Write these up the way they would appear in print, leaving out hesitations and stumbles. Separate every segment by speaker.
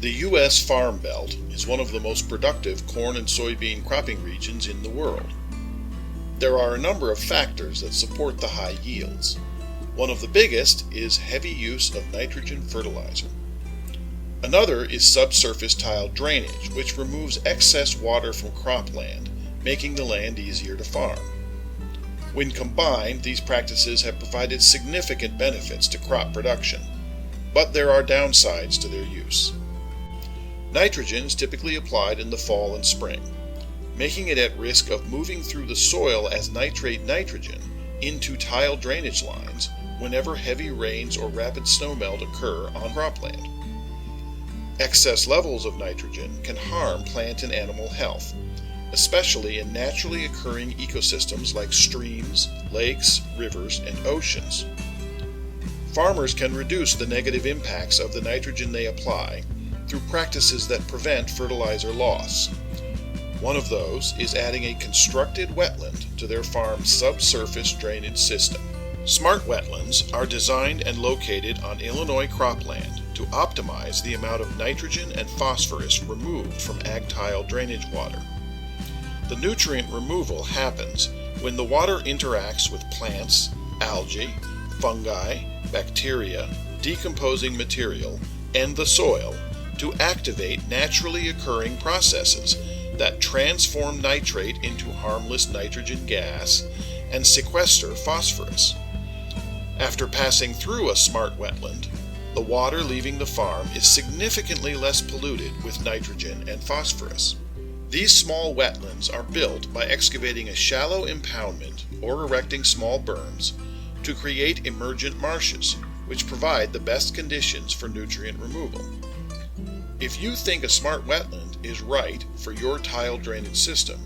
Speaker 1: The U.S. Farm Belt is one of the most productive corn and soybean cropping regions in the world. There are a number of factors that support the high yields. One of the biggest is heavy use of nitrogen fertilizer. Another is subsurface tile drainage, which removes excess water from cropland, making the land easier to farm. When combined, these practices have provided significant benefits to crop production, but there are downsides to their use. Nitrogen is typically applied in the fall and spring, making it at risk of moving through the soil as nitrate nitrogen into tile drainage lines whenever heavy rains or rapid snowmelt occur on cropland. Excess levels of nitrogen can harm plant and animal health, especially in naturally occurring ecosystems like streams, lakes, rivers, and oceans. Farmers can reduce the negative impacts of the nitrogen they apply through practices that prevent fertilizer loss. One of those is adding a constructed wetland to their farm's subsurface drainage system. Smart wetlands are designed and located on Illinois cropland to optimize the amount of nitrogen and phosphorus removed from ag tile drainage water. The nutrient removal happens when the water interacts with plants, algae, fungi, bacteria, decomposing material, and the soil to activate naturally occurring processes that transform nitrate into harmless nitrogen gas and sequester phosphorus. After passing through a smart wetland, the water leaving the farm is significantly less polluted with nitrogen and phosphorus. These small wetlands are built by excavating a shallow impoundment or erecting small berms to create emergent marshes, which provide the best conditions for nutrient removal. If you think a smart wetland is right for your tile drainage system,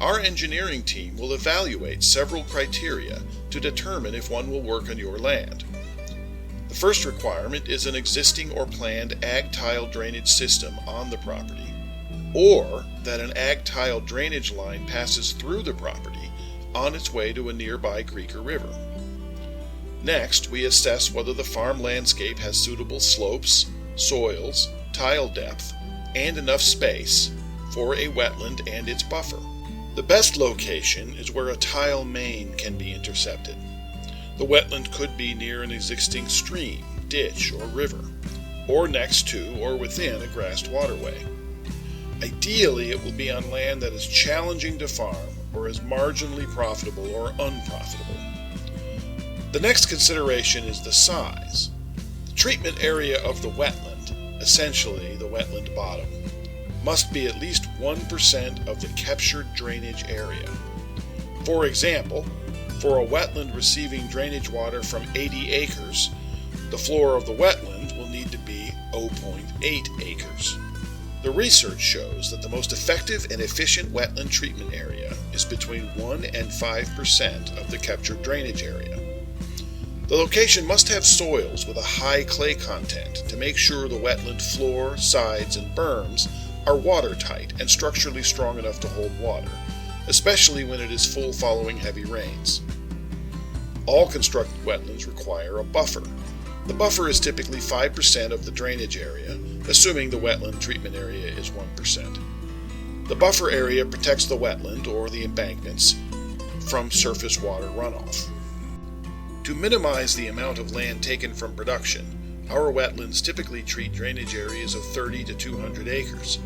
Speaker 1: our engineering team will evaluate several criteria to determine if one will work on your land. The first requirement is an existing or planned ag tile drainage system on the property, or that an ag tile drainage line passes through the property on its way to a nearby creek or river. Next, we assess whether the farm landscape has suitable slopes, soils, tile depth, and enough space for a wetland and its buffer. The best location is where a tile main can be intercepted. The wetland could be near an existing stream, ditch, or river, or next to or within a grassed waterway. Ideally, it will be on land that is challenging to farm or is marginally profitable or unprofitable. The next consideration is the size. The treatment area of the wetland, essentially the wetland bottom, must be at least 1% of the captured drainage area. For example, for a wetland receiving drainage water from 80 acres, the floor of the wetland will need to be 0.8 acres. The research shows that the most effective and efficient wetland treatment area is between 1 and 5% of the captured drainage area. The location must have soils with a high clay content to make sure the wetland floor, sides, and berms are watertight and structurally strong enough to hold water, especially when it is full following heavy rains. All constructed wetlands require a buffer. The buffer is typically 5% of the drainage area, assuming the wetland treatment area is 1%. The buffer area protects the wetland or the embankments from surface water runoff. To minimize the amount of land taken from production, our wetlands typically treat drainage areas of 30 to 200 acres.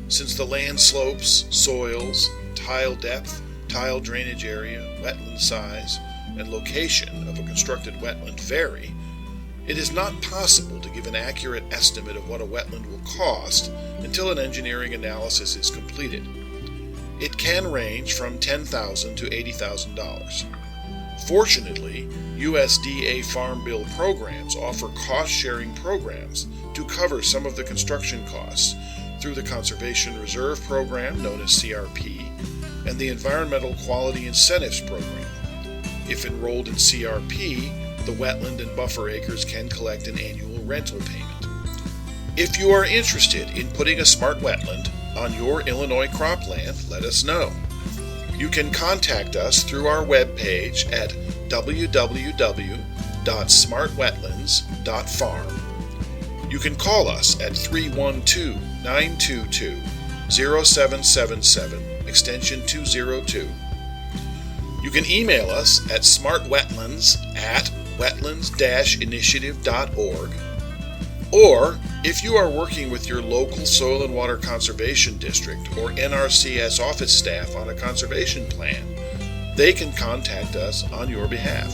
Speaker 1: Since the land slopes, soils, tile depth, tile drainage area, wetland size, and location of a constructed wetland vary, it is not possible to give an accurate estimate of what a wetland will cost until an engineering analysis is completed. It can range from $10,000 to $80,000. Fortunately, USDA Farm Bill programs offer cost-sharing programs to cover some of the construction costs through the Conservation Reserve Program, known as CRP, and the Environmental Quality Incentives Program. If enrolled in CRP, the wetland and buffer acres can collect an annual rental payment. If you are interested in putting a smart wetland on your Illinois cropland, let us know. You can contact us through our webpage at www.smartwetlands.farm You can call us at 312-922-0777, extension 202. You can email us at smartwetlands@wetlands-initiative.org. Or, if you are working with your local Soil and Water Conservation District or NRCS office staff on a conservation plan, they can contact us on your behalf.